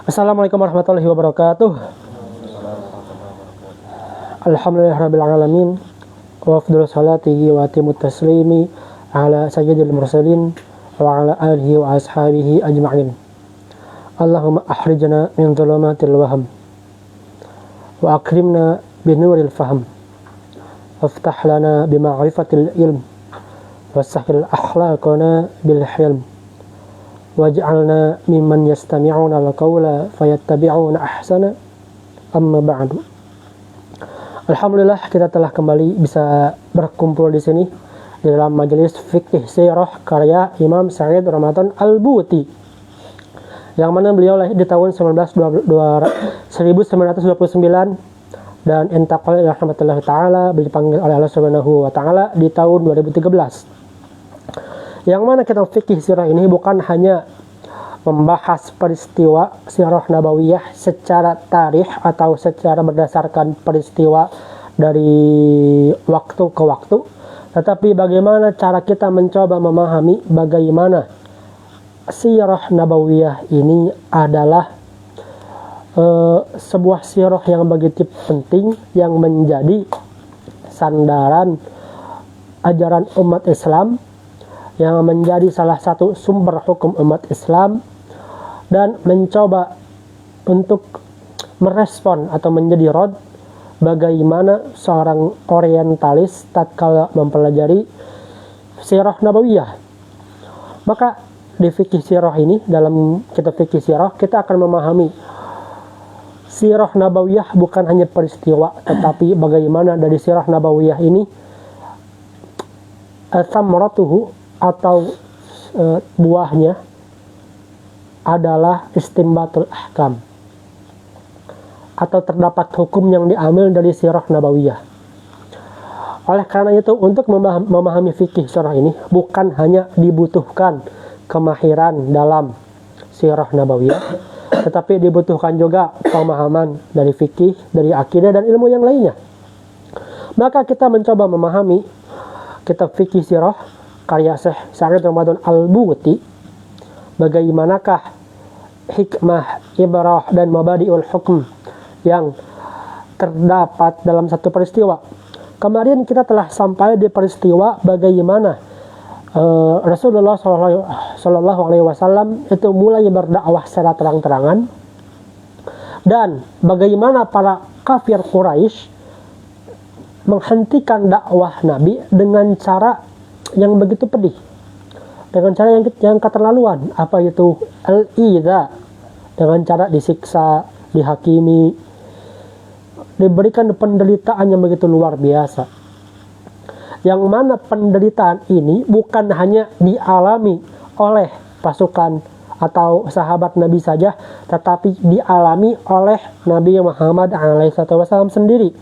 Assalamualaikum warahmatullahi wabarakatuh. Alhamdulillahirabbil alamin. Wa afdhalus salati wa atimut taslimi ala sayyidil mursalin wa ala alihi wa ashabihi ajma'in. Allahumma ahrijna min dhulumatil waham wa akrimna binuril faham. Waftah lana bima'rifatil ilm wasahhil akhlaqana bil hilm. Waj'alna mimman yastami'una al-qawla fayattabi'una ahsana. Amma ba'du. Alhamdulillah kita telah kembali bisa berkumpul di sini di dalam majelis fikih sirah karya Imam Sa'id Ramadan Al-Buti, yang mana beliau lahir di tahun 1929 dan intaqal ila rahmatullahi ta'ala, dipanggil oleh Allah Subhanahu wa ta'ala di tahun 2013. Yang mana kitab fikih sirah ini bukan hanya membahas peristiwa sirah nabawiyah secara tarikh atau secara berdasarkan peristiwa dari waktu ke waktu, tetapi bagaimana cara kita mencoba memahami bagaimana sirah nabawiyah ini adalah sebuah sirah yang begitu penting, yang menjadi sandaran ajaran umat Islam, yang menjadi salah satu sumber hukum umat Islam, dan mencoba untuk merespon atau menjadi rod bagaimana seorang orientalis tatkala mempelajari sirah nabawiyah. Maka di fikih sirah ini, dalam kitab fikih sirah, kita akan memahami sirah nabawiyah bukan hanya peristiwa, tetapi bagaimana dari sirah nabawiyah ini thamratuhu atau buahnya adalah istinbatul ahkam, atau terdapat hukum yang diambil dari sirah nabawiyah. Oleh karena itu, untuk memahami fikih sirah ini bukan hanya dibutuhkan kemahiran dalam sirah nabawiyah, tetapi dibutuhkan juga pemahaman dari fikih, dari akidah dan ilmu yang lainnya. Maka kita mencoba memahami kitab fikih sirah karya Syekh Sa'id Ramadan Al-Buti, bagaimanakah hikmah, ibrah, dan mabadi'ul hukm yang terdapat dalam satu peristiwa. Kemarin kita telah sampai di peristiwa bagaimana Rasulullah Shallallahu Alaihi Wasallam itu mulai berdakwah secara terang-terangan, dan bagaimana para kafir Quraisy menghentikan dakwah Nabi dengan cara yang begitu pedih, dengan cara yang keterlaluan, apa itu al-idza, dengan cara disiksa, dihakimi, diberikan penderitaan yang begitu luar biasa, yang mana penderitaan ini bukan hanya dialami oleh pasukan atau sahabat Nabi saja, tetapi dialami oleh Nabi Muhammad SAW sendiri,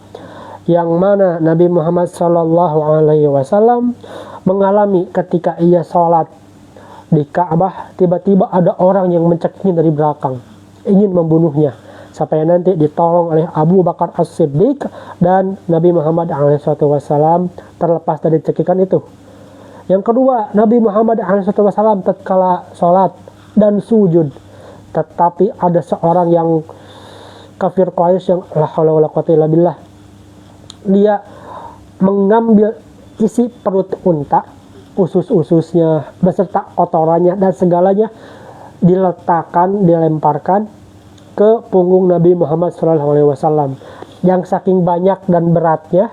yang mana Nabi Muhammad SAW mengalami ketika ia sholat di Ka'bah, tiba-tiba ada orang yang mencekiknya dari belakang, ingin membunuhnya, sampai nanti ditolong oleh Abu Bakar As-Siddiq, dan Nabi Muhammad SAW terlepas dari cekikan itu. Yang kedua, Nabi Muhammad SAW tatkala sholat dan sujud, tetapi ada seorang yang kafir Quraisy yang la haula wala quwwata illa billah, dia mengambil isi perut unta, usus-ususnya beserta kotorannya dan segalanya, dilemparkan ke punggung Nabi Muhammad SAW, yang saking banyak dan beratnya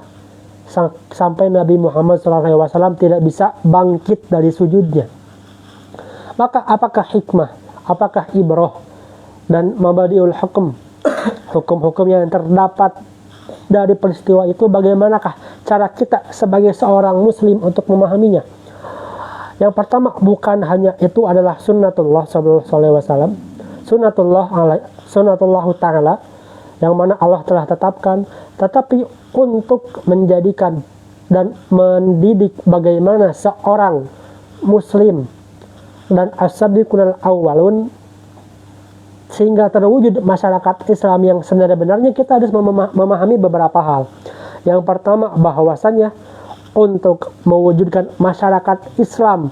sampai Nabi Muhammad SAW tidak bisa bangkit dari sujudnya. Maka apakah hikmah, apakah ibrah dan mabadi'ul hukum, hukum-hukum yang terdapat dari peristiwa itu, bagaimanakah cara kita sebagai seorang muslim untuk memahaminya? Yang pertama, bukan hanya itu adalah sunnatullah SAW, sunnatullah ta'ala, yang mana Allah telah tetapkan, tetapi untuk menjadikan dan mendidik bagaimana seorang muslim dan as-sabiqunal awwalun, sehingga terwujud masyarakat Islam yang sebenarnya, kita harus memahami beberapa hal. Yang pertama, bahwasannya untuk mewujudkan masyarakat Islam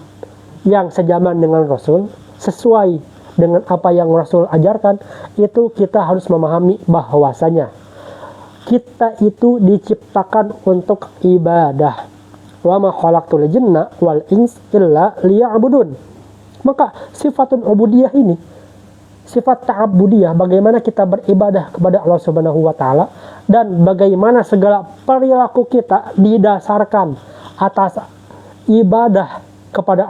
yang sejaman dengan Rasul, sesuai dengan apa yang Rasul ajarkan, itu kita harus memahami bahwasanya kita itu diciptakan untuk ibadah. Wa ma khalaqtul jinna wal ins illa liya'budun. Maka sifatun ubudiyah ini, sifat ta'abbudiyah, bagaimana kita beribadah kepada Allah Subhanahu wa taala dan bagaimana segala perilaku kita didasarkan atas ibadah kepada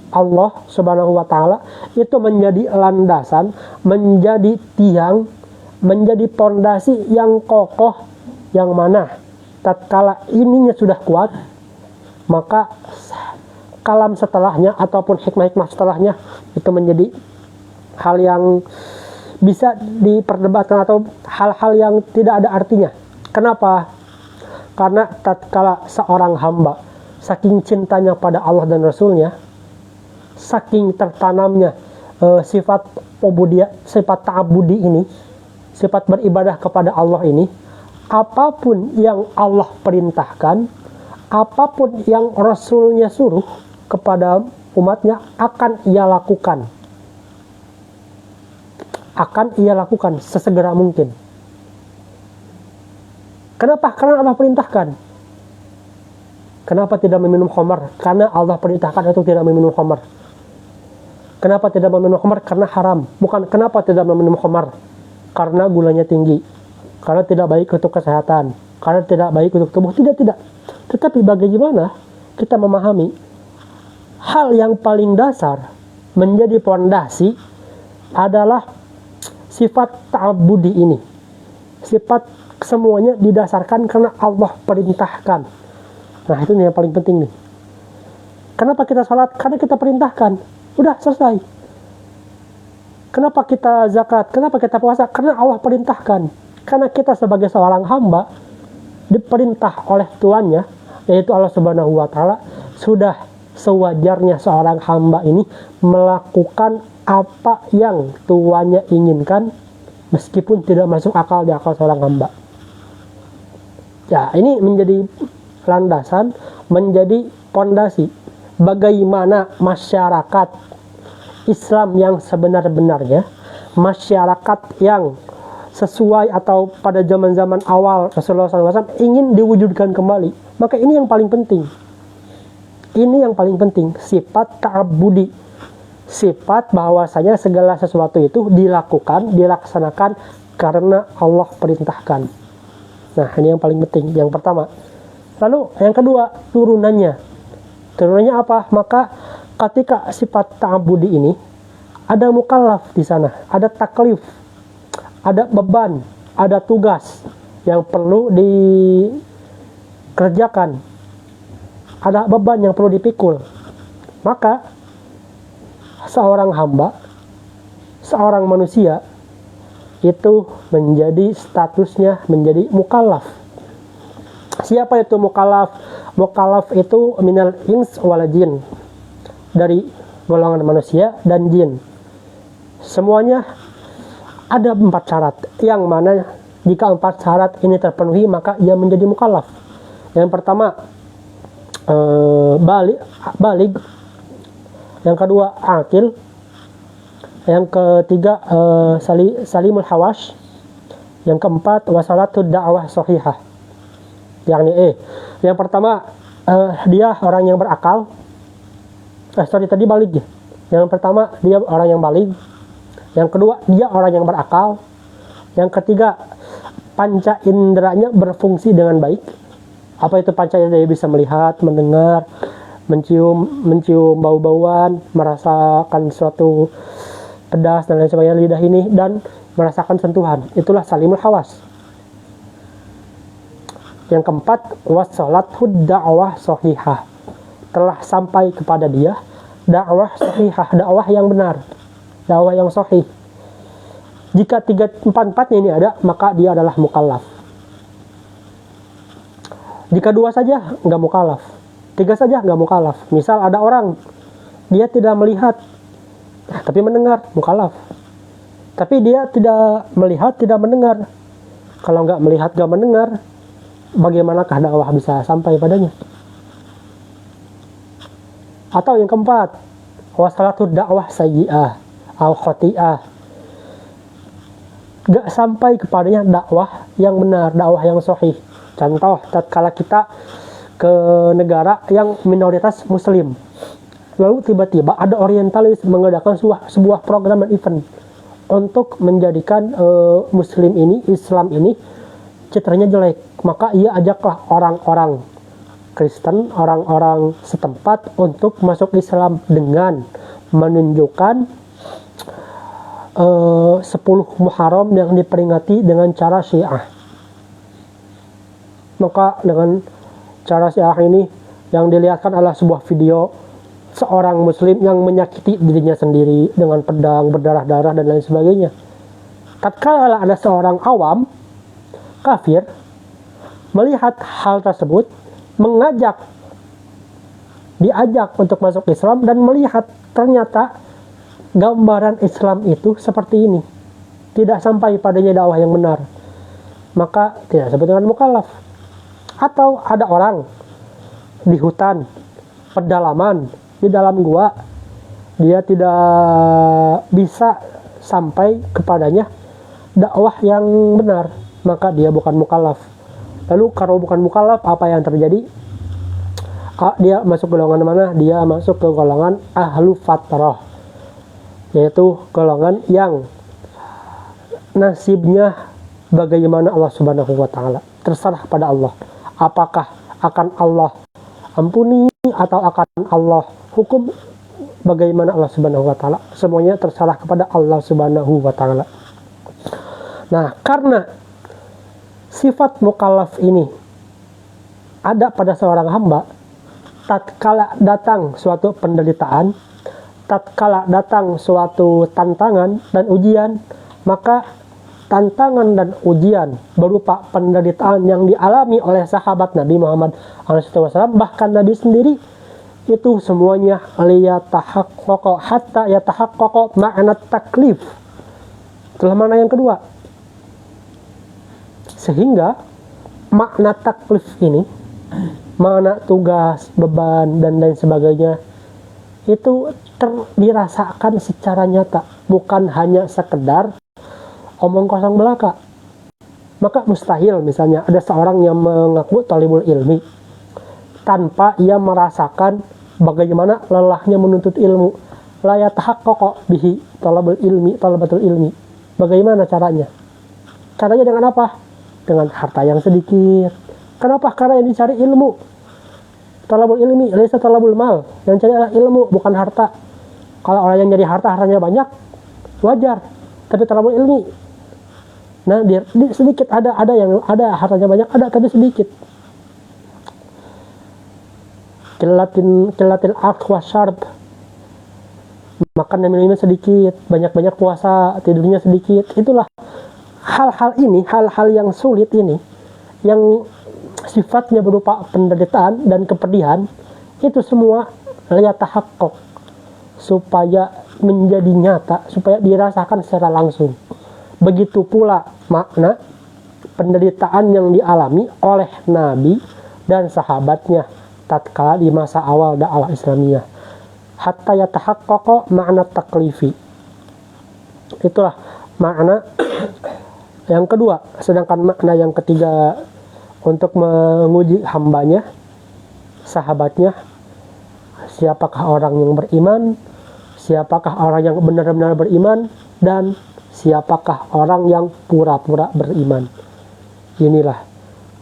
Allah Subhanahu wa taala, itu menjadi landasan, menjadi tiang, menjadi pondasi yang kokoh, yang mana tatkala ininya sudah kuat, maka kalam setelahnya ataupun hikmah-hikmah setelahnya itu menjadi hal yang bisa diperdebatkan atau hal-hal yang tidak ada artinya. Kenapa? Karena tatkala seorang hamba saking cintanya pada Allah dan Rasulnya, saking tertanamnya sifat ubudiyah, sifat ta'abudi ini, sifat beribadah kepada Allah ini, apapun yang Allah perintahkan, apapun yang Rasulnya suruh kepada umatnya, akan ia lakukan. Akan ia lakukan sesegera mungkin. Kenapa? Karena Allah perintahkan. Kenapa tidak meminum khamar? Karena Allah perintahkan untuk tidak meminum khamar. Kenapa tidak meminum khamar? Karena haram. Bukan kenapa tidak meminum khamar? Karena gulanya tinggi. Karena tidak baik untuk kesehatan. Karena tidak baik untuk tubuh. Tidak. Tetapi bagaimana kita memahami hal yang paling dasar menjadi pondasi adalah sifat ta'abudi ini. Sifat semuanya didasarkan karena Allah perintahkan. Nah, itu yang paling penting nih. Kenapa kita sholat? Karena kita perintahkan. Udah selesai. Kenapa kita zakat? Kenapa kita puasa? Karena Allah perintahkan. Karena kita sebagai seorang hamba diperintah oleh Tuannya, yaitu Allah Subhanahu wa taala, sudah sewajarnya seorang hamba ini melakukan apa yang Tuannya inginkan meskipun tidak masuk akal di akal seorang hamba. Ya, ini menjadi landasan, menjadi pondasi bagaimana masyarakat Islam yang sebenar-benarnya, masyarakat yang sesuai atau pada zaman-zaman awal Rasulullah SAW ingin diwujudkan kembali. Maka ini yang paling penting. Ini yang paling penting, sifat ta'abbudi. Sifat bahwasanya segala sesuatu itu dilakukan, dilaksanakan karena Allah perintahkan. Nah, ini yang paling penting, yang pertama. Lalu yang kedua, turunannya. Turunannya apa? Maka ketika sifat ta'abbudi ini ada mukallaf di sana, ada taklif, ada beban, ada tugas yang perlu dikerjakan, ada beban yang perlu dipikul. Maka seorang hamba, seorang manusia itu menjadi statusnya menjadi mukallaf. Siapa itu mukallaf? Mukallaf itu minal ins wal jin, dari golongan manusia dan jin. Semuanya ada 4 syarat, yang mana jika 4 syarat ini terpenuhi maka ia menjadi mukallaf. Yang pertama balig, yang kedua akil, yang ketiga salimul hawash, yang keempat wasalatud da'wah sahihah. Yang pertama dia orang yang berakal. Tadi balig ya. Yang pertama dia orang yang balig. Yang kedua dia orang yang berakal. Yang ketiga panca inderanya berfungsi dengan baik. Apa itu panca indera? Dia bisa melihat, mendengar, mencium bau-bauan, merasakan suatu pedas dan lain sebagainya lidah ini, dan merasakan sentuhan. Itulah salimul hawas. Yang keempat, wassalatud da'wah sahihah. Telah sampai kepada dia dakwah sahihah, dakwah yang benar, dakwah yang sahih. Jika 4-4-nya ini ada, maka dia adalah mukallaf. Jika 2 saja, nggak mukallaf. 3 saja, nggak mukallaf. Misal ada orang, dia tidak melihat, tapi mendengar, mukallaf. Tapi dia tidak melihat, tidak mendengar. Kalau nggak melihat, nggak mendengar, bagaimanakah dakwah bisa sampai padanya? Atau yang keempat, wasalatud dakwah sayyi'ah. al khoti'ah, gak sampai kepadanya dakwah yang benar, dakwah yang sahih. Contoh, tatkala kita ke negara yang minoritas muslim, lalu tiba-tiba ada orientalis mengadakan sebuah program dan event untuk menjadikan muslim ini, Islam ini citranya jelek, maka ia ajaklah orang-orang Kristen, orang-orang setempat untuk masuk Islam dengan menunjukkan 10 Muharram yang diperingati dengan cara Syiah. Maka dengan cara Syiah ini yang dilihatkan adalah sebuah video seorang muslim yang menyakiti dirinya sendiri dengan pedang berdarah-darah dan lain sebagainya. Tatkala ada seorang awam kafir melihat hal tersebut, diajak untuk masuk Islam dan melihat ternyata gambaran Islam itu seperti ini, tidak sampai padanya dakwah yang benar, maka tidak disebut dengan mukallaf. Atau ada orang di hutan pedalaman, di dalam gua, dia tidak bisa sampai kepadanya dakwah yang benar, maka dia bukan mukallaf. Lalu kalau bukan mukallaf, apa yang terjadi? Dia masuk golongan mana? Dia masuk ke golongan ahlu fatrah, yaitu golongan yang nasibnya bagaimana Allah Subhanahu wa taala, terserah pada Allah. Apakah akan Allah ampuni atau akan Allah hukum, bagaimana Allah Subhanahu wa taala, semuanya terserah kepada Allah Subhanahu wa taala. Nah, karena sifat mukallaf ini ada pada seorang hamba, tatkala datang suatu penderitaan, tatkala datang suatu tantangan dan ujian, maka tantangan dan ujian berupa penderitaan yang dialami oleh sahabat Nabi Muhammad SAW, bahkan Nabi sendiri, itu semuanya liyatahaqqaqa hatta yatahaqqaqa ma'na taklif. Itulah makna yang kedua. Sehingga makna taklif ini, makna tugas, beban, dan lain sebagainya, itu dirasakan secara nyata, bukan hanya sekedar omong kosong belaka. Maka mustahil misalnya ada seorang yang mengaku talibul ilmi tanpa ia merasakan bagaimana lelahnya menuntut ilmu. La yatahaqqaqu bihi talabatul ilmi. Bagaimana caranya? Caranya dengan apa? Dengan harta yang sedikit. Kenapa? Karena yang dicari ilmu. Talabul ilmi, laisa talabul mal. Yang cari adalah ilmu, bukan harta. Kalau orang yang nyari hartanya banyak, wajar. Tapi talabul ilmi, nah dia sedikit, ada yang ada hartanya banyak, ada tapi sedikit. Kilatil aqwa syarb, makan dan minumnya sedikit, banyak puasa, tidurnya sedikit. Itulah hal-hal ini, hal-hal yang sulit ini, yang sifatnya berupa penderitaan dan kepedihan, itu semua liyatahaqqaq, supaya menjadi nyata, supaya dirasakan secara langsung. Begitu pula makna penderitaan yang dialami oleh Nabi dan sahabatnya tatkala di masa awal dakwah Islamiyah. Hatta yatahaqqaqa makna taklifi. Itulah makna yang kedua. Sedangkan makna yang ketiga untuk menguji hambanya, sahabatnya, siapakah orang yang beriman, siapakah orang yang benar-benar beriman, dan siapakah orang yang pura-pura beriman. Inilah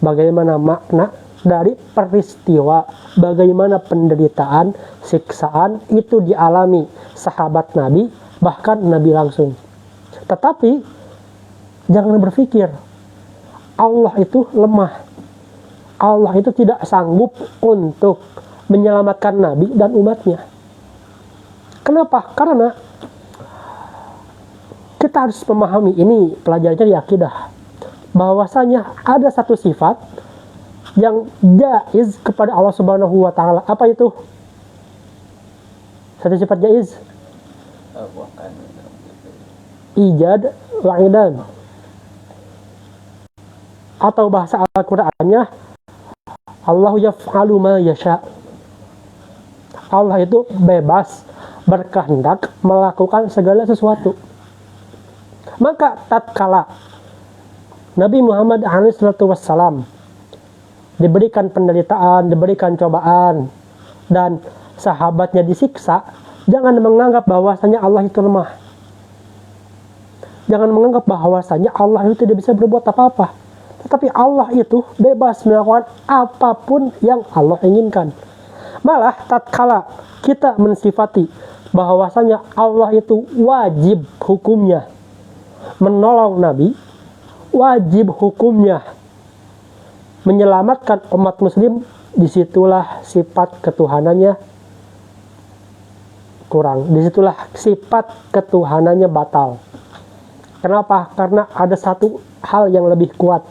bagaimana makna dari peristiwa, bagaimana penderitaan, siksaan itu dialami sahabat Nabi, bahkan Nabi langsung. Tetapi jangan berpikir Allah itu lemah, Allah itu tidak sanggup untuk menyelamatkan Nabi dan umatnya. Kenapa? Karena kita harus memahami ini, pelajarannya di akidah, bahwasanya ada satu sifat yang jaiz kepada Allah Subhanahu wa taala. Apa itu? Satu sifat jaiz. Ijad wa idam. Atau bahasa Al-Qur'annya, Allahu yaf'alu ma yasha. Allah itu bebas berkehendak melakukan segala sesuatu. Maka tatkala Nabi Muhammad SAW diberikan penderitaan, diberikan cobaan, dan sahabatnya disiksa, jangan menganggap bahwasanya Allah itu lemah. Jangan menganggap bahwasanya Allah itu tidak bisa berbuat apa-apa. Tetapi Allah itu bebas melakukan apapun yang Allah inginkan. Malah tatkala kita mensifati bahwasanya Allah itu wajib hukumnya menolong Nabi, wajib hukumnya menyelamatkan umat muslim, disitulah sifat ketuhanannya kurang, disitulah sifat ketuhanannya batal. Kenapa? Karena ada satu hal yang lebih kuat,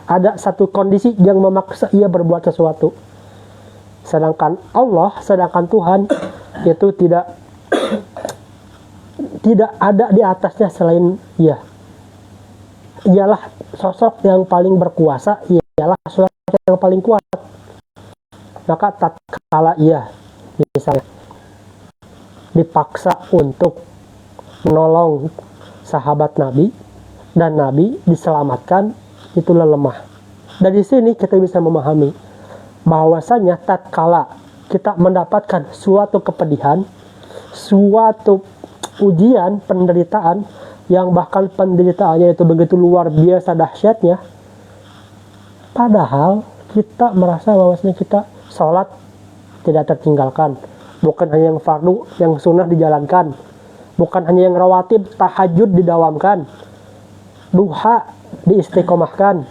ada satu kondisi yang memaksa ia berbuat sesuatu. Sedangkan Allah, sedangkan Tuhan itu tidak ada di atasnya selain Ia. Ialah sosok yang paling berkuasa, ialah sosok yang paling kuat. Maka tatkala Ia misalnya dipaksa untuk menolong sahabat Nabi dan Nabi diselamatkan, itulah lemah. Dari sini kita bisa memahami bahwasanya tatkala kita mendapatkan suatu kepedihan, suatu ujian, penderitaan, yang bahkan penderitaannya itu begitu luar biasa dahsyatnya, padahal kita merasa bahwasanya kita sholat tidak tertinggalkan, bukan hanya yang fardu, yang sunnah dijalankan, bukan hanya yang rawatib, tahajud didawamkan, duha diistiqomahkan,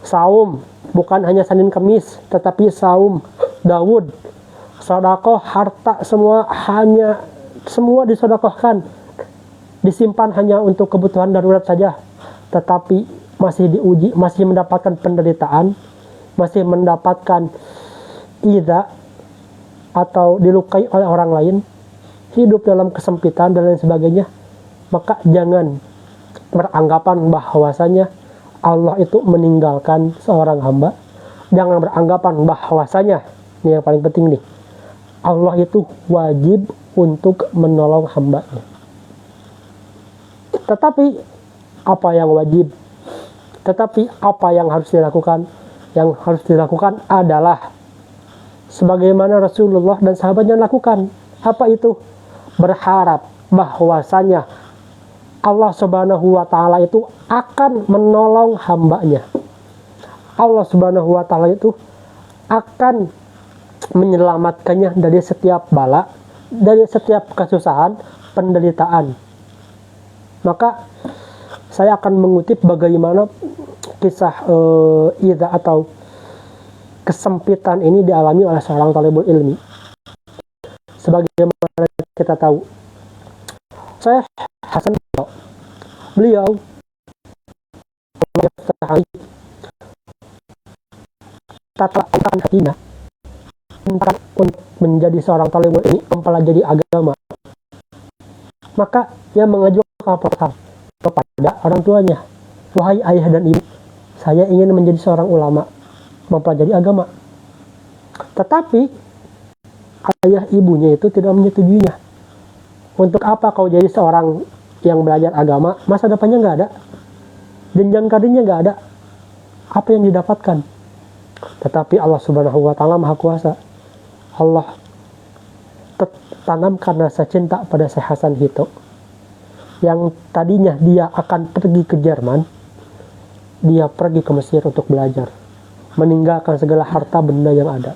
saum bukan hanya Senin Kemis, tetapi saum Daud, sedekah harta semua disedekahkan, disimpan hanya untuk kebutuhan darurat saja, tetapi masih diuji, masih mendapatkan penderitaan, masih mendapatkan ida atau dilukai oleh orang lain, hidup dalam kesempitan dan lain sebagainya. Maka jangan beranggapan bahwasanya Allah itu meninggalkan seorang hamba. Jangan beranggapan bahwasanya, ini yang paling penting nih, Allah itu wajib untuk menolong hambanya. Tetapi apa yang wajib, tetapi apa yang harus dilakukan? Yang harus dilakukan adalah sebagaimana Rasulullah dan sahabatnya lakukan. Apa itu? Berharap bahwasanya Allah Subhanahu wa Ta'ala itu akan menolong hambanya. Allah Subhanahu wa Ta'ala itu akan menyelamatkannya dari setiap bala, dari setiap kesusahan, penderitaan. Maka saya akan mengutip bagaimana kisah ida atau kesempitan ini dialami oleh seorang talibul ilmi. Sebagaimana kita tahu, Syekh Hasan beliau tatkala hatinya untuk menjadi seorang talibul ilmi, mempelajari agama, maka ia mengajukan proposal kepada orang tuanya, wahai ayah dan ibu, saya ingin menjadi seorang ulama, mempelajari agama. Tetapi ayah ibunya itu tidak menyetujuinya. Untuk apa kau jadi seorang yang belajar agama, masa depannya nggak ada, jenjang karirnya nggak ada, apa yang didapatkan? Tetapi Allah Subhanahu wa Ta'ala Maha Kuasa. Allah tanamkan rasa cinta pada Syekh Hasan Hito, yang tadinya dia akan pergi ke Jerman, dia pergi ke Mesir untuk belajar, meninggalkan segala harta benda yang ada.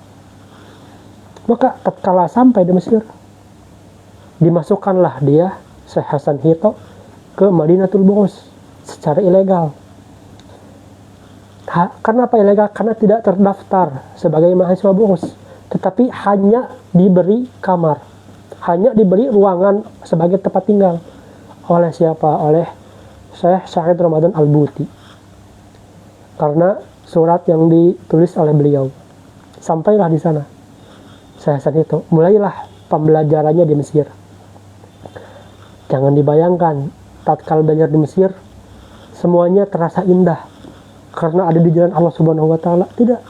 Maka tatkala sampai di Mesir, dimasukkanlah dia, Syekh Hasan Hito, ke Madinatul Bughus secara ilegal. Kenapa ilegal? Karena tidak terdaftar sebagai mahasiswa Bughus, tetapi hanya diberi kamar, hanya diberi ruangan sebagai tempat tinggal. Oleh siapa? Oleh Syekh Sa'id Ramadan Al-Buti. Karena surat yang ditulis oleh beliau. Sampailah di sana Syekh Hasan Hito, mulailah pembelajarannya di Mesir. Jangan dibayangkan, tatkala belajar di Mesir, semuanya terasa indah karena ada di jalan Allah Subhanahu wa Ta'ala. Tidak.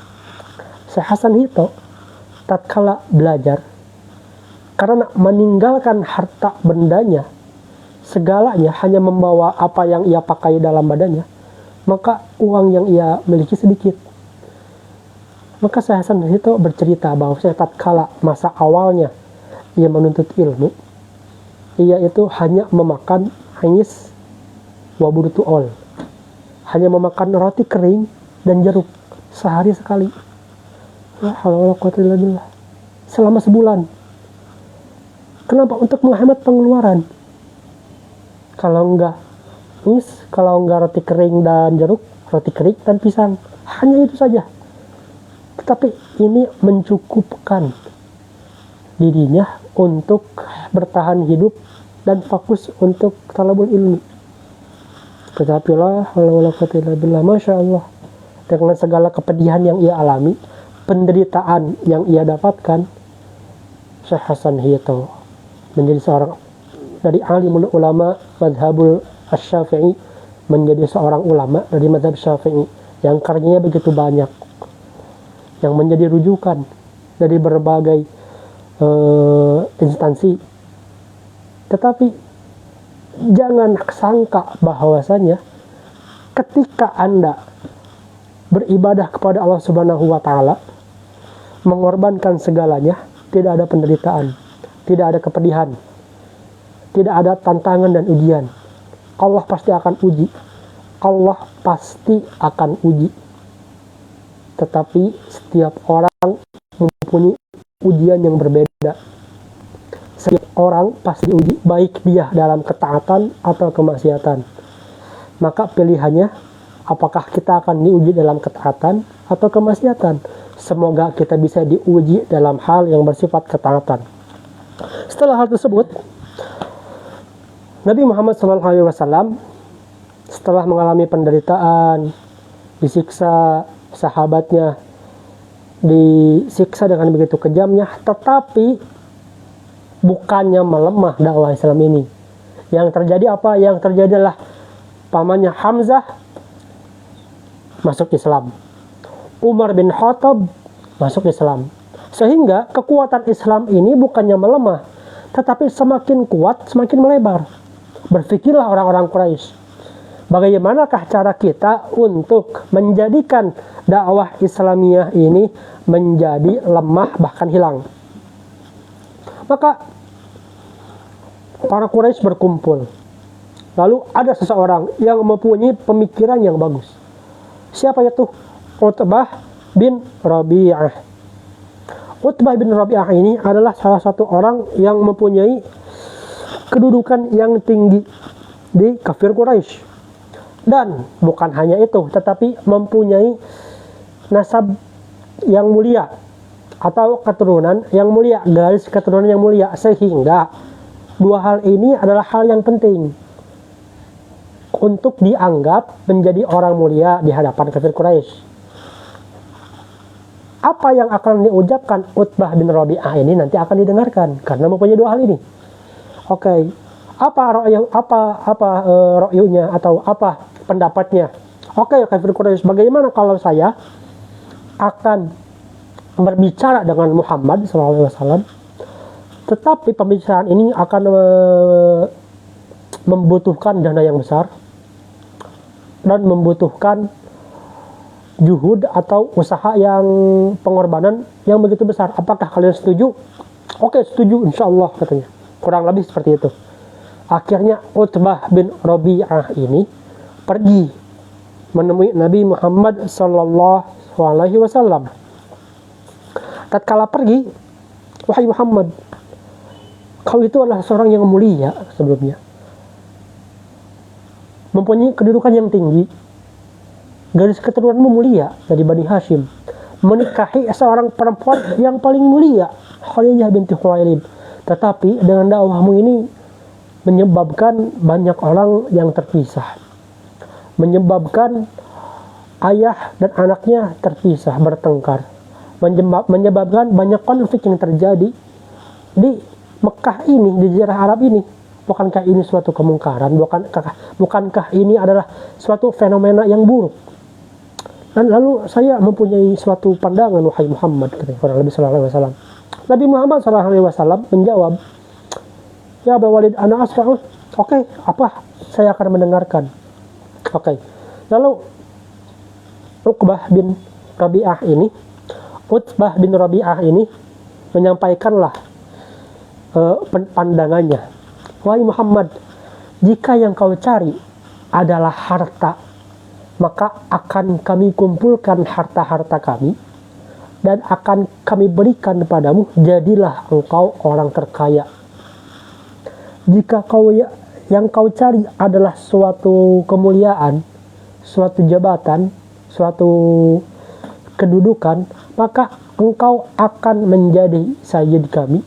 Syekh Hasan Hito tatkala belajar Karena meninggalkan harta bendanya, segalanya hanya membawa apa yang ia pakai dalam badannya, maka uang yang ia miliki sedikit. Maka Syekh Hasan itu bercerita bahwa tatkala masa awalnya ia menuntut ilmu, ia itu hanya memakan hanyis waburutuol, hanya memakan roti kering dan jeruk sehari sekali. Selama sebulan. Kenapa? Untuk menghemat pengeluaran. Kalau enggak roti kering dan jeruk, roti kering dan pisang, hanya itu saja. Tetapi ini mencukupkan dirinya untuk bertahan hidup dan fokus untuk talabul ilmi. Tetapi Masya Allah, dengan segala kepedihan yang ia alami, penderitaan yang ia dapatkan, Syekh Hasan itu menjadi seorang dari alimul ulama madhabul asy-Syafi'i, menjadi seorang ulama dari madhab Syafi'i yang karyanya begitu banyak, yang menjadi rujukan dari berbagai instansi. Tetapi jangan sangka bahwasanya ketika Anda beribadah kepada Allah Subhanahu wa taala, mengorbankan segalanya, tidak ada penderitaan, tidak ada kepedihan, tidak ada tantangan dan ujian. Allah pasti akan uji. Allah pasti akan uji. Tetapi setiap orang mempunyai ujian yang berbeda. Setiap orang pasti diuji, baik dia dalam ketaatan atau kemaksiatan. Maka pilihannya, apakah kita akan diuji dalam ketaatan atau kemaksiatan? Semoga kita bisa diuji dalam hal yang bersifat ketaatan. Setelah hal tersebut, Nabi Muhammad SAW setelah mengalami penderitaan, disiksa, sahabatnya disiksa dengan begitu kejamnya, tetapi bukannya melemah dakwah Islam ini. Yang terjadi apa? Yang terjadi adalah pamannya Hamzah masuk Islam, Umar bin Khattab masuk Islam, sehingga kekuatan Islam ini bukannya melemah, tetapi semakin kuat, semakin melebar. Berpikirlah orang-orang Quraisy, bagaimanakah cara kita untuk menjadikan dakwah Islamiyah ini menjadi lemah bahkan hilang. Maka para Quraisy berkumpul. Lalu ada seseorang yang mempunyai pemikiran yang bagus. Siapa itu? Utbah bin Rabi'ah. Utbah bin Rabi'ah ini adalah salah satu orang yang mempunyai kedudukan yang tinggi di kafir Quraisy. Dan bukan hanya itu, tetapi mempunyai nasab yang mulia atau keturunan yang mulia, garis keturunan yang mulia, sehingga dua hal ini adalah hal yang penting untuk dianggap menjadi orang mulia di hadapan kafir Quraisy. Apa yang akan diucapkan Utbah bin Rabi'ah ini nanti akan didengarkan karena mempunyai dua hal ini. Oke. Apa ro'yunya atau apa pendapatnya? Oke, kafir Quraisy, bagaimana kalau saya akan berbicara dengan Muhammad SAW, tetapi pembicaraan ini akan membutuhkan dana yang besar dan membutuhkan juhud atau usaha yang pengorbanan yang begitu besar. Apakah kalian setuju? Oke, setuju, insya Allah, katanya. Kurang lebih seperti itu. Akhirnya Utbah bin Rabi'ah ini pergi menemui Nabi Muhammad SAW. Tatkala pergi, wahai Muhammad, kau itu adalah seorang yang mulia sebelumnya, mempunyai kedudukan yang tinggi, garis keturunanmu mulia dari Bani Hashim, menikahi seorang perempuan yang paling mulia, Khadijah binti Khuwailid. Tetapi dengan dakwahmu ini menyebabkan banyak orang yang terpisah, menyebabkan ayah dan anaknya terpisah, bertengkar, menyebabkan banyak konflik yang terjadi di Mekah ini, di Jazirah Arab ini. Bukankah ini suatu kemungkaran? Bukankah ini adalah suatu fenomena yang buruk? Dan lalu saya mempunyai suatu pandangan, wahai Muhammad, kata Nabi sallallahu alaihi wasallam. Nabi Muhammad SAW menjawab, ya Aba Walid, ana asma'u. Oke, apa? Saya akan mendengarkan. Oke. Lalu Utbah bin Rabi'ah ini menyampaikanlah pandangannya. Wahai Muhammad, jika yang kau cari adalah harta, maka akan kami kumpulkan harta-harta kami dan akan kami berikan kepadamu, jadilah engkau orang terkaya. Jika yang kau cari adalah suatu kemuliaan, suatu jabatan, suatu kedudukan, maka engkau akan menjadi sayyid kami,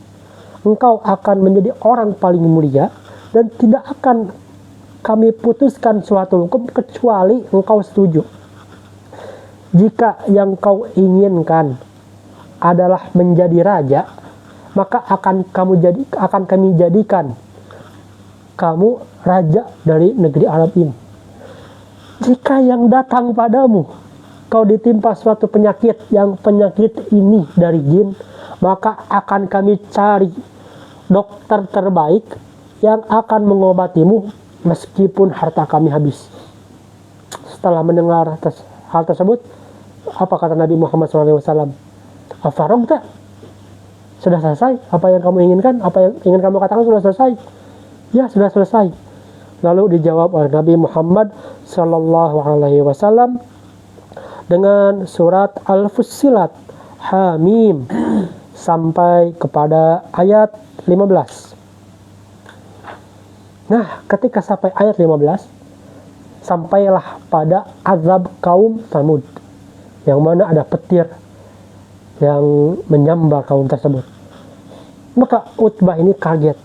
engkau akan menjadi orang paling mulia, dan tidak akan kami putuskan suatu hukum kecuali engkau setuju. Jika yang kau inginkan adalah menjadi raja, maka akan kami jadikan kamu raja dari negeri Arab ini. Jika yang datang padamu kau ditimpa suatu penyakit, yang penyakit ini dari jin, maka akan kami cari dokter terbaik yang akan mengobatimu meskipun harta kami habis. Setelah mendengar hal tersebut, apa kata Nabi Muhammad SAW? Afarogta? Sudah selesai? Apa yang kamu inginkan? Apa yang ingin kamu katakan sudah selesai? Ya, sudah selesai. Lalu dijawab oleh Nabi Muhammad SAW dengan surat Al-Fussilat Hamim sampai kepada ayat 15. Nah, ketika sampai ayat 15, sampailah pada azab kaum Tsamud, yang mana ada petir yang menyambar kaum tersebut. Maka Utbah ini kaget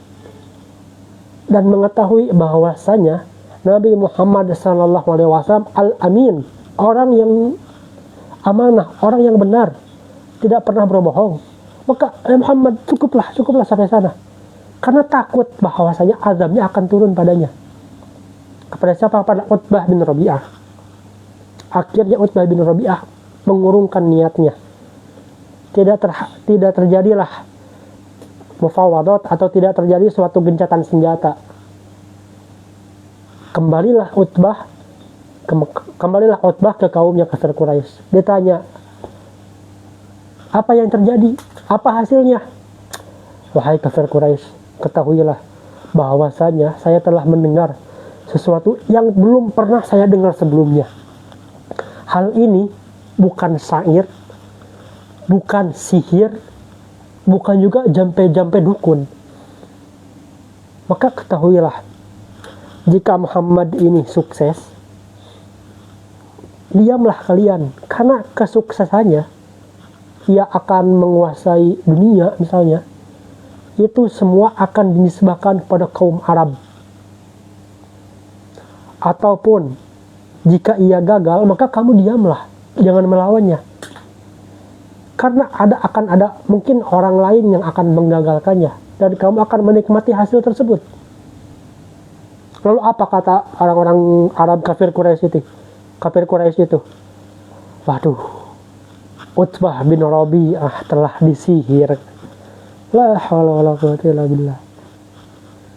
dan mengetahui bahwasanya Nabi Muhammad SAW Al-Amin, orang yang amanah, orang yang benar, tidak pernah berbohong. Maka Muhammad cukuplah sampai sana, karena takut bahwasanya azabnya akan turun padanya. Kepada siapa? Pada Utbah bin Rabi'ah. Akhirnya Utbah bin Rabi'ah mengurungkan niatnya. Tidak terjadilah mufawadat atau tidak terjadi suatu gencatan senjata. Kembalilah Utbah ke kaumnya kafir Quraisy. Ditanya, apa yang terjadi? Apa hasilnya? Wahai kafir Quraisy, ketahuilah bahwasanya saya telah mendengar sesuatu yang belum pernah saya dengar sebelumnya. Hal ini bukan syair, bukan sihir, bukan juga jampe-jampe dukun. Maka ketahuilah, jika Muhammad ini sukses, diamlah kalian, karena kesuksesannya ia akan menguasai dunia misalnya, itu semua akan dinisbahkan pada kaum Arab. Ataupun jika ia gagal, maka kamu diamlah, jangan melawannya, karena akan ada mungkin orang lain yang akan menggagalkannya, dan kamu akan menikmati hasil tersebut. Lalu apa kata orang-orang Arab kafir Quraisy itu? Waduh, Utbah bin Rabi'ah telah disihir. La haula wala quwwata illa billah.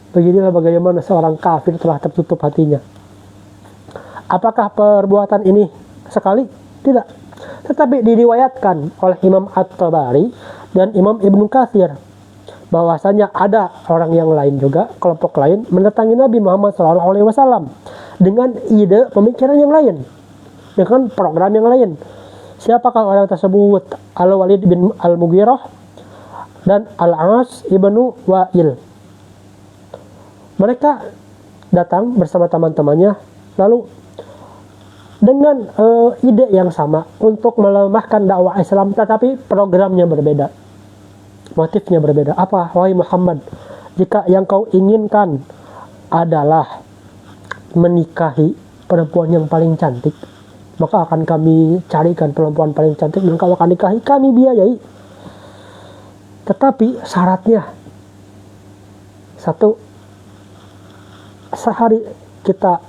Beginilah bagaimana seorang kafir telah tertutup hatinya. Apakah perbuatan ini sekali? Tidak. Tetapi diriwayatkan oleh Imam At-Tabari dan Imam Ibnu Katsir bahwasanya ada orang yang lain juga, kelompok lain mendatangi Nabi Muhammad SAW dengan ide pemikiran yang lain, dengan program yang lain. Siapakah orang tersebut? Al-Walid bin Al-Mughirah dan Al-As ibnu Wa'il. Mereka datang bersama teman-temannya, lalu dengan ide yang sama untuk melemahkan dakwah Islam, tetapi programnya berbeda, motifnya berbeda. Apa? Wahai Muhammad, jika yang kau inginkan adalah menikahi perempuan yang paling cantik, maka akan kami carikan perempuan paling cantik dan kau akan nikahi, kami biayai. Tetapi syaratnya satu, sehari kita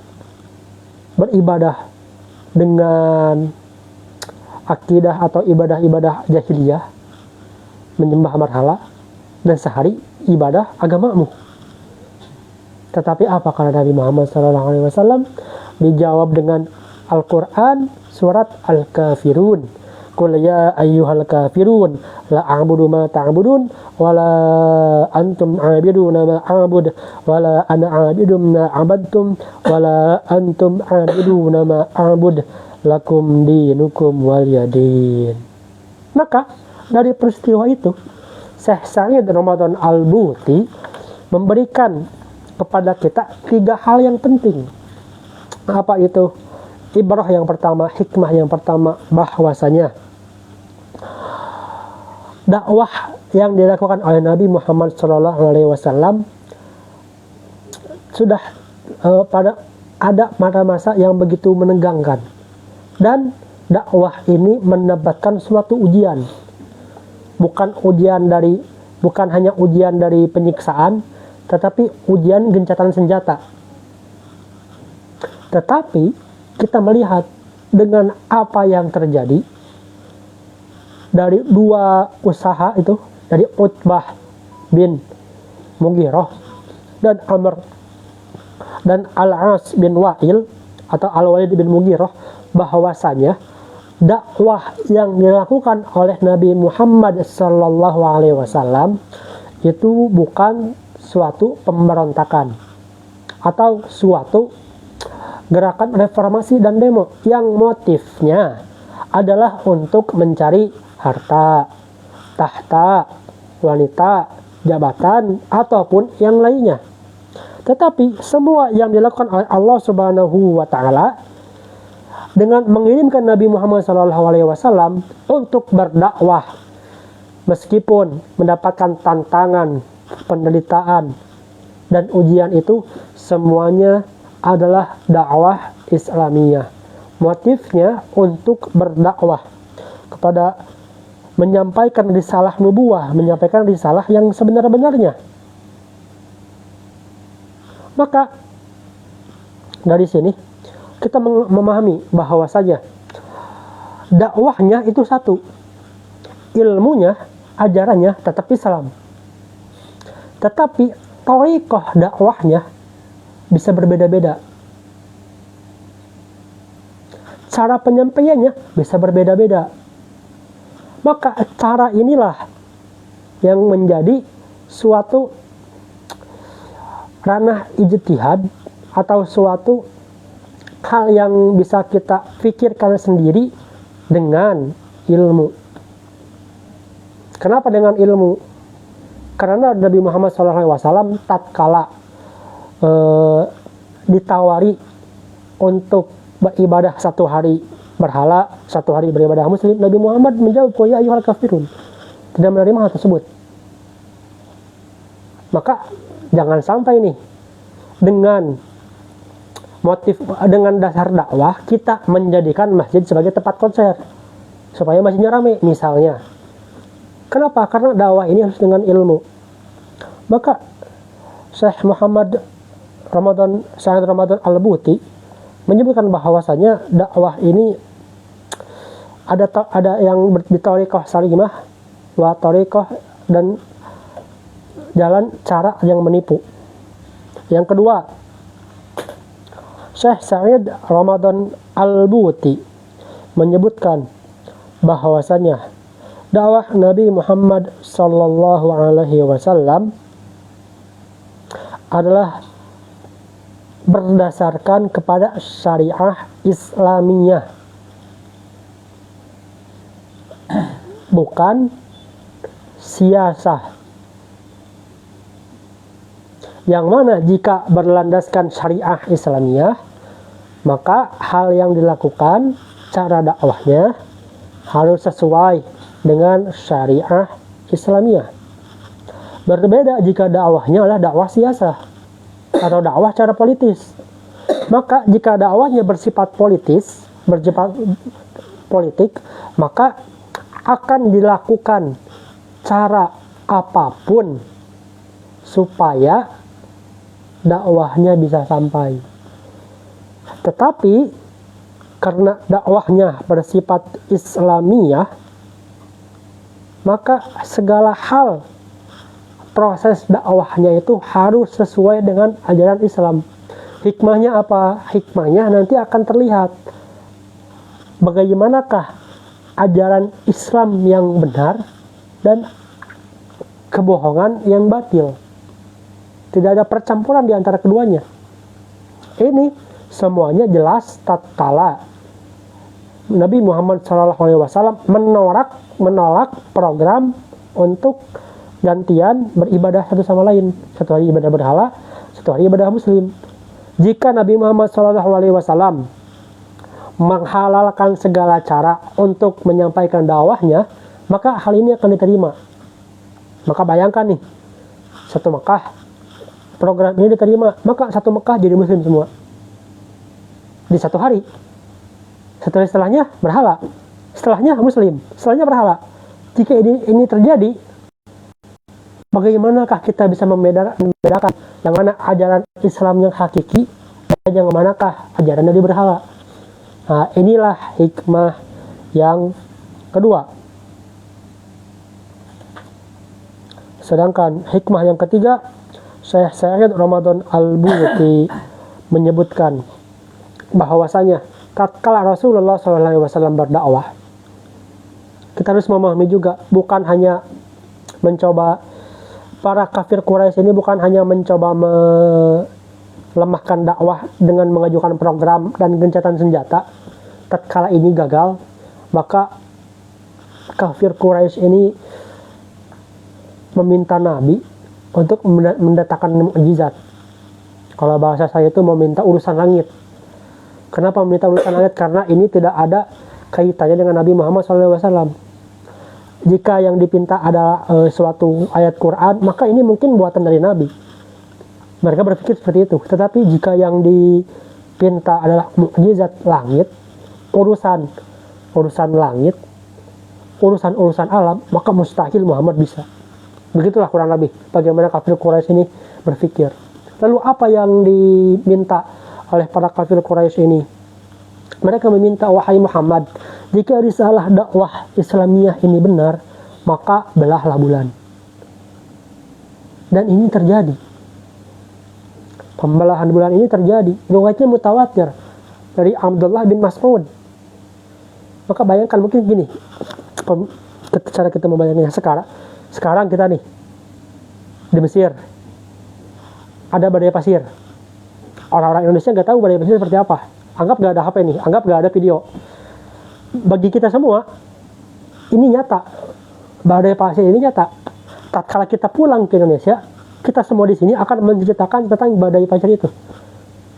beribadah dengan akidah atau ibadah-ibadah jahiliyah, menyembah berhala, dan sehari ibadah agamamu. Tetapi apa kata Nabi Muhammad SAW? Dijawab dengan Al-Quran surat Al-Kafirun. Qul ya ayyuhal kafirun la a'budu ma ta'budun wa la antum 'abiduna ma a'bud wa la ana 'abidum ma 'abadtum wa la antum 'abiduna ma a'bud lakum dinukum waliyadin. Maka dari peristiwa itu Syekh Sa'id Ramadan Al-Buti memberikan kepada kita 3 hal yang penting. Apa itu? Ibrah yang pertama, hikmah yang pertama, bahwasanya dakwah yang dilakukan oleh Nabi Muhammad SAW sudah pada masa yang begitu menegangkan, dan dakwah ini mendapatkan suatu ujian, bukan hanya ujian dari penyiksaan, tetapi ujian gencatan senjata. Tetapi kita melihat dengan apa yang terjadi dari 2 usaha itu, dari Utbah bin Mughirah dan Amr dan Al-As bin Wa'il atau Al-Walid bin Mughirah, bahwasanya dakwah yang dilakukan oleh Nabi Muhammad SAW itu bukan suatu pemberontakan atau suatu gerakan reformasi dan demo yang motifnya adalah untuk mencari harta, tahta, wanita, jabatan, ataupun yang lainnya. Tetapi semua yang dilakukan oleh Allah Subhanahu wa Ta'ala dengan mengirimkan Nabi Muhammad SAW untuk berdakwah, meskipun mendapatkan tantangan, penderitaan, dan ujian, itu semuanya adalah dakwah Islamiyah. Motifnya untuk berdakwah kepada menyampaikan risalah nubuwah, menyampaikan risalah yang sebenar-benarnya. Maka dari sini kita memahami bahwasanya dakwahnya itu satu, ilmunya, ajarannya tetap Islam. Tetapi thariqah dakwahnya bisa berbeda-beda. Cara penyampaiannya bisa berbeda-beda. Maka cara inilah yang menjadi suatu ranah ijtihad atau suatu hal yang bisa kita pikirkan sendiri dengan ilmu. Kenapa dengan ilmu? Karena Nabi Muhammad SAW tatkala ditawari untuk beribadah 1 hari berhala, 1 hari beribadah muslim, Nabi Muhammad menjawab, ya ayyuhal kafirun, tidak menerima hal tersebut. Maka jangan sampai nih dengan dasar dakwah kita menjadikan masjid sebagai tempat konser supaya masjidnya rame misalnya. Kenapa? Karena dakwah ini harus dengan ilmu. Maka Syekh Ramadan Al-Buti menyebutkan bahwasanya dakwah ini ada yang di thariqah salimah wa thariqah, dan jalan cara yang menipu. Yang kedua, Syekh Sa'id Ramadan Al-Buti menyebutkan bahwasanya dakwah Nabi Muhammad sallallahu alaihi wasallam adalah berdasarkan kepada syariah Islamiyah, bukan siasah. Yang mana jika berlandaskan syariah Islamiyah, maka hal yang dilakukan, cara dakwahnya harus sesuai dengan syariah Islamiyah. Berbeda jika dakwahnya adalah dakwah siasah atau dakwah cara politis. Maka jika dakwahnya bersifat politis, bersifat politik, maka akan dilakukan cara apapun supaya dakwahnya bisa sampai. Tetapi karena dakwahnya bersifat Islamiyah, maka segala hal proses dakwahnya itu harus sesuai dengan ajaran Islam. Hikmahnya apa? Hikmahnya nanti akan terlihat. Bagaimanakah ajaran Islam yang benar dan kebohongan yang batil. Tidak ada percampuran di antara keduanya. Ini semuanya jelas tatkala Nabi Muhammad SAW menolak program untuk gantian beribadah satu sama lain. Satu hari ibadah berhala, satu hari ibadah muslim. Jika Nabi Muhammad SAW menghalalkan segala cara untuk menyampaikan dakwahnya, maka hal ini akan diterima. Maka bayangkan nih, satu Mekah program ini diterima, maka satu Mekah jadi muslim semua di satu hari. Setelahnya berhala, setelahnya muslim, setelahnya berhala. Jika ini terjadi, bagaimanakah kita bisa membedakan yang mana ajaran Islam yang hakiki dan yang manakah ajaran dari berhala? Nah, inilah hikmah yang kedua. Sedangkan hikmah yang ketiga, Syekh Sa'id Ramadan Al-Buti menyebutkan bahwasanya tatkala Rasulullah SAW berdakwah, kita harus memahami juga, bukan hanya mencoba, para kafir Quraisy ini bukan hanya mencoba melemahkan dakwah dengan mengajukan program dan gencatan senjata. Tatkala ini gagal, maka kafir Quraisy ini meminta Nabi untuk mendatangkan mukjizat. Kalau bahasa saya itu meminta urusan langit. Kenapa meminta urusan langit? Karena ini tidak ada kaitannya dengan Nabi Muhammad SAW. Jika yang dipinta adalah suatu ayat Quran, maka ini mungkin buatan dari Nabi. Mereka berpikir seperti itu. Tetapi jika yang dipinta adalah mukjizat langit, urusan langit, urusan alam, maka mustahil Muhammad bisa. Begitulah kurang lebih bagaimana kafir Quraisy ini berpikir. Lalu apa yang diminta oleh para kafir Quraisy ini? Mereka meminta, wahai Muhammad, jika risalah dakwah Islamiyah ini benar, maka belahlah bulan. Dan ini terjadi. Pembelahan bulan ini terjadi. Riwayatnya mutawatir dari Abdullah bin Mas'ud. Maka bayangkan mungkin gini, cara kita membayangkannya sekarang kita nih di Mesir ada badai pasir. Orang-orang Indonesia nggak tahu badai pasir seperti apa. Anggap nggak ada HP nih, anggap nggak ada video. Bagi kita semua ini nyata, badai pasir ini nyata. Tatkala kita pulang ke Indonesia, kita semua di sini akan menceritakan tentang badai pasir itu.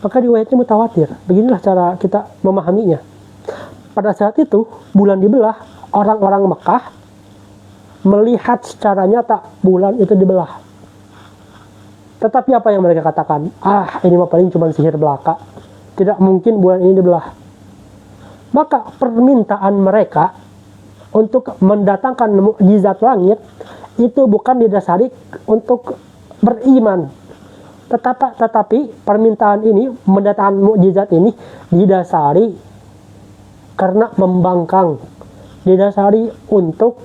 Maka riwayatnya mutawatir. Beginilah cara kita memahaminya. Pada saat itu bulan dibelah, orang-orang Mekah melihat secara nyata bulan itu dibelah. Tetapi apa yang mereka katakan? Ini mah paling cuma sihir belaka. Tidak mungkin bulan ini dibelah. Maka permintaan mereka untuk mendatangkan mukjizat langit itu bukan didasari untuk beriman. Tetapi permintaan ini, mendatangkan mukjizat ini didasari karena membangkang. Didasari untuk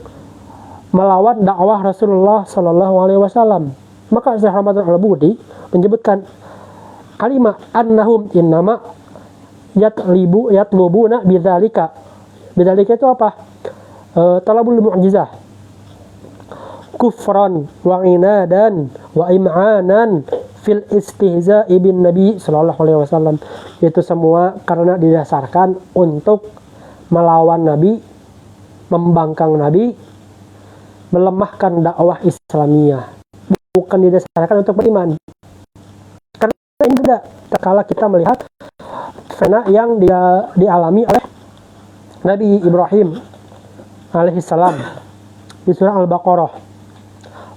melawan dakwah Rasulullah SAW. Maka Syekh Ramadan Al-Budi menyebutkan kalimat annahum innama yatlubuna bidzalika. Bidzalika itu apa? Talabul mu'jizah. Kufran wa inadan wa im'anan fil istihza'i bin Nabi sallallahu alaihi wasallam. Itu semua karena didasarkan untuk melawan Nabi, membangkang Nabi, melemahkan dakwah Islamiyah. Bukan didasarkan untuk beriman. Karena ini tidak. Terkala kita melihat fenomena yang dialami oleh Nabi Ibrahim alaihissalam di surah Al-Baqarah.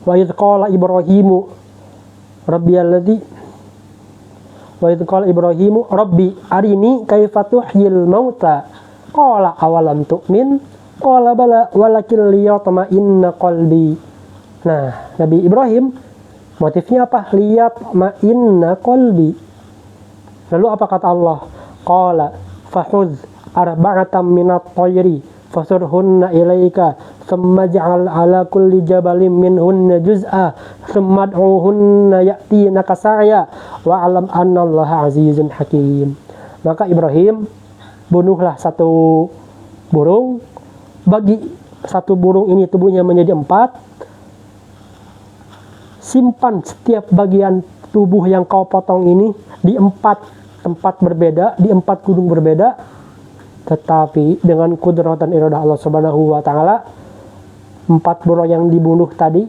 Wa idh qala Ibrahimu Rabbi arini kaifa tuhyil mauta qala awalam tu'min qala bala walakin liyatma'inna qalbi. Nah, Nabi Ibrahim motifnya apa? Liyatma'inna qalbi. Lalu apa kata Allah? Qala fahudh arba'atam minat tayri fasurhunna ilaika thumma ja'al ala kulli jabalin minhunna juz'a thumma ad'uhunna ya'tinaka sa'ya wa'alam annallaha azizun hakim. Maka Ibrahim bunuhlah satu burung, bagi satu burung ini tubuhnya menjadi 4, simpan setiap bagian tubuh yang kau potong ini di 4 tempat berbeda, di 4 gunung berbeda, tetapi dengan kudrat dan iradah Allah Subhanahu wa taala, 4 burung yang dibunuh tadi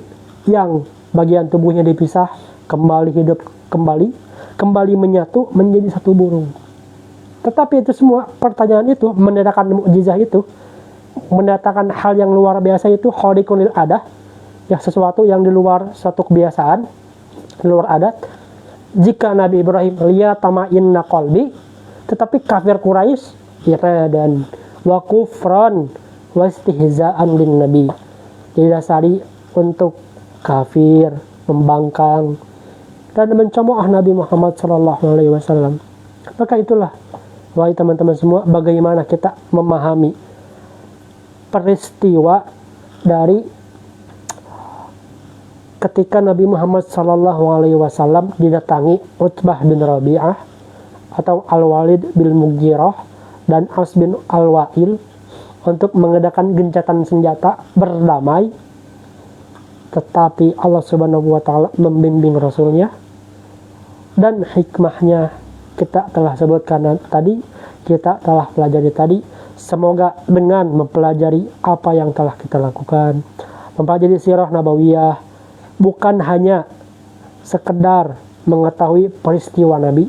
yang bagian tubuhnya dipisah kembali hidup kembali menyatu menjadi satu burung. Tetapi itu semua pertanyaan itu mendatangkan mukjizat itu, mendatangkan hal yang luar biasa itu, khariqun lil adah, ya sesuatu yang di luar suatu kebiasaan, di luar adat. Jika Nabi Ibrahim lihat tama'inna qalbi, tetapi kafir Quraisy iradan wa kufran wa istihza'an lin nabi, didasari untuk kafir, membangkang dan mencemooh Nabi Muhammad sallallahu alaihi wasallam. Maka itulah, wahai teman-teman semua, bagaimana kita memahami peristiwa dari ketika Nabi Muhammad SAW didatangi Utbah bin Rabi'ah atau Al-Walid bin Mughirah dan As bin Al-Wa'il untuk mengadakan gencatan senjata berdamai, tetapi Allah Subhanahu wa taala membimbing Rasulnya, dan hikmahnya kita telah sebutkan tadi, kita telah pelajari tadi. Semoga dengan mempelajari apa yang telah kita lakukan, mempelajari sirah nabawiyah, bukan hanya sekedar mengetahui peristiwa Nabi,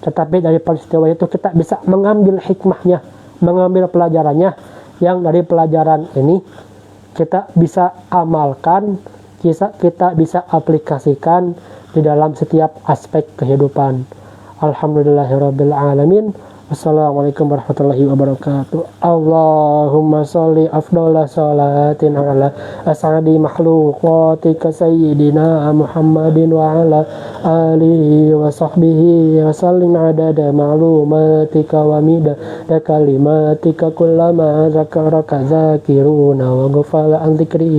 tetapi dari peristiwa itu kita bisa mengambil hikmahnya, mengambil pelajarannya, yang dari pelajaran ini kita bisa amalkan, kita bisa aplikasikan di dalam setiap aspek kehidupan. Alhamdulillahirabbil alamin. Wassalamualaikum warahmatullahi wabarakatuh. Allahumma sholli afdhala sholatin ala as'adi makhluqatika sayyidina Muhammadin wa ala alihi wa sahbihi wa sallim adada ma'lumatika wa midada kalimatika kullama zakaraka zakiruna wa ghafala an dzikri